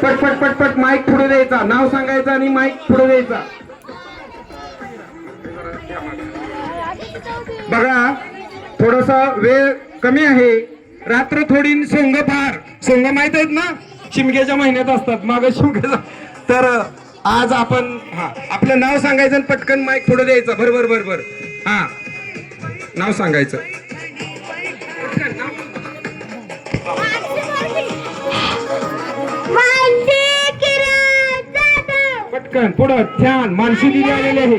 पट पट पट पट माईक पुढे द्यायचा, नाव सांगायचं आणि माईक पुढे द्यायचा. बघा थोडासा वेळ कमी आहे, रात्र थोडी सोंग फार. सोंग माहित आहेत ना, शिमग्याच्या महिन्यात असतात माग शिमग्याचा. तर आज आपण आपलं नाव सांगायचं आणि पटकन माईक पुढे द्यायचा. बरोबर बरोबर. हा नाव सांगायचं. पटकन पुढं. छान. मानसी दिदी आलेले आहे.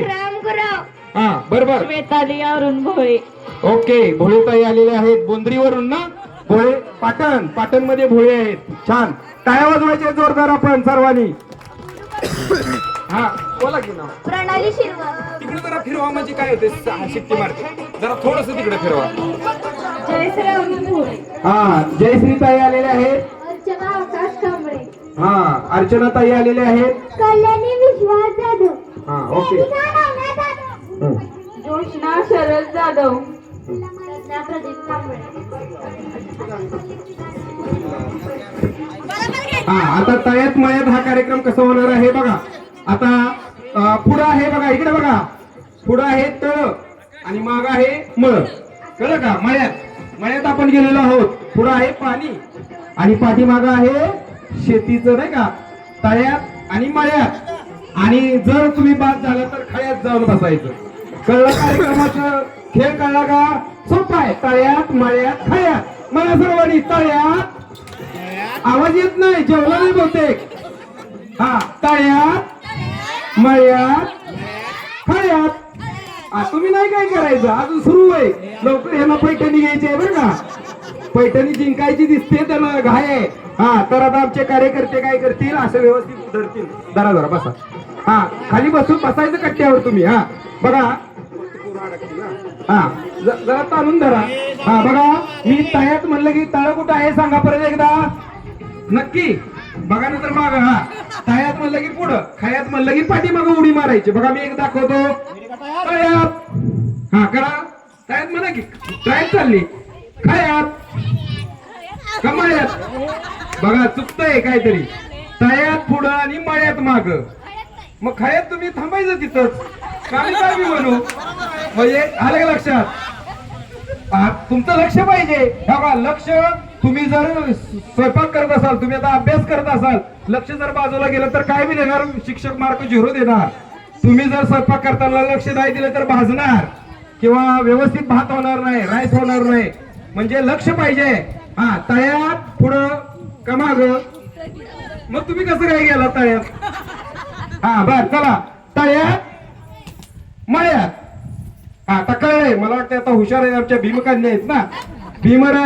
हा बरोबर. भोळे. ओके भोळेताई आलेले आहेत बोंद्रीवरून ना. भोळे पाटण, पाटण मध्ये भोळे आहेत. छान. टाळ्या वाजवायचे जोरदार आपण सर्वांनी. हा बोला की नाव. प्रणाली शिरवाळ. तिकडे जरा फिरवा म्हणजे काय होते, शिट्टी मारते. जरा थोडस तिकडे फिरवा. हा जयश्रीताई आलेले आहेत. अर्चना आकाश कांबळे. हा अर्चना ताई आलेले आहेत. कल्याणी विश्वास जाधव. हा ओके. जोशना शरद जाधव. प्रदीप कांबळे. हा आता तळ्यात मळ्यात हा कार्यक्रम कसा होणार आहे बघा. आता पुढं आहे बघा, इकडे बघा. पुढं आहे तळ आणि माग आहे मळ. कळलं का. मळ्यात आपण गेलेलो आहोत. पुढं आहे पाणी आणि पाठीमाग आहे शेतीचं नाही का. तळ्यात आणि मळ्यात. आणि जर तुम्ही बाद झाला तर खळ्यात जाऊन बसायचं. कळलं कार्यक्रमाचं खेळ कळला का. सोपा आहे. तळ्यात मळ्यात खळ्यात. मला सर्वांनी तळ्यात. आवाज येत नाही, जेवला नाही बहुतेक. हा तळ्यात मळ्यात खळ्यात. तुम्ही नाही काय करायचं, अजून सुरू आहे. लवकर यांना पैठणी घ्यायची आहे बरं का. पैठणी जिंकायची दिसते त्यांना घाय आहे. हा तर आता आमचे कार्यकर्ते काय करतील, असं व्यवस्थित धरतील. जरा जरा बसा. हा खाली बसून बसायचं कट्ट्यावर तुम्ही. हा बघा. हा जरा ताणून धरा. हा बघा मी तळ्यात म्हणलं की तळ कुठं आहे सांगा परत एकदा. नक्की बघा नंतर माग. हा तळ्यात म्हणलं की पुढं, खळ्यात म्हणलं की पाठीमाग उडी मारायची. बघा मी एक दाखवतो. तळ्यात. हा करा. तळ्यात म्हणा की तळ्यात चालली. खळ्यात का मळ्यात. बघा चुकतंय काहीतरी. तळ्यात पुढं आणि मळ्यात माग. मग खळ्यात तुम्ही थांबायचं तिथंच. काय काय म्हणू म्हणजे आलं का लक्षात. तुमचं लक्ष पाहिजे. बघा लक्ष. तुम्ही जर स्वयंपाक करत असाल, तुम्ही आता अभ्यास करत असाल, लक्ष जर बाजूला गेलं तर काय बी देणार, शिक्षक मार्क 0 देणार. तुम्ही जर स्वयंपाक करताना लक्ष नाही दिलं तर भाजणार किंवा व्यवस्थित भात होणार नाही, राईस होणार नाही. म्हणजे लक्ष पाहिजे. हा तळ्यात पुढं का माग. मग तुम्ही कसं काय गेला तळ्यात. हा बर चला. तळ्यात मळ्यात. हा आता कळलंय मला वाटतं. आता हुशार आहे आमच्या भीमकांनी आहेत ना. भीमरा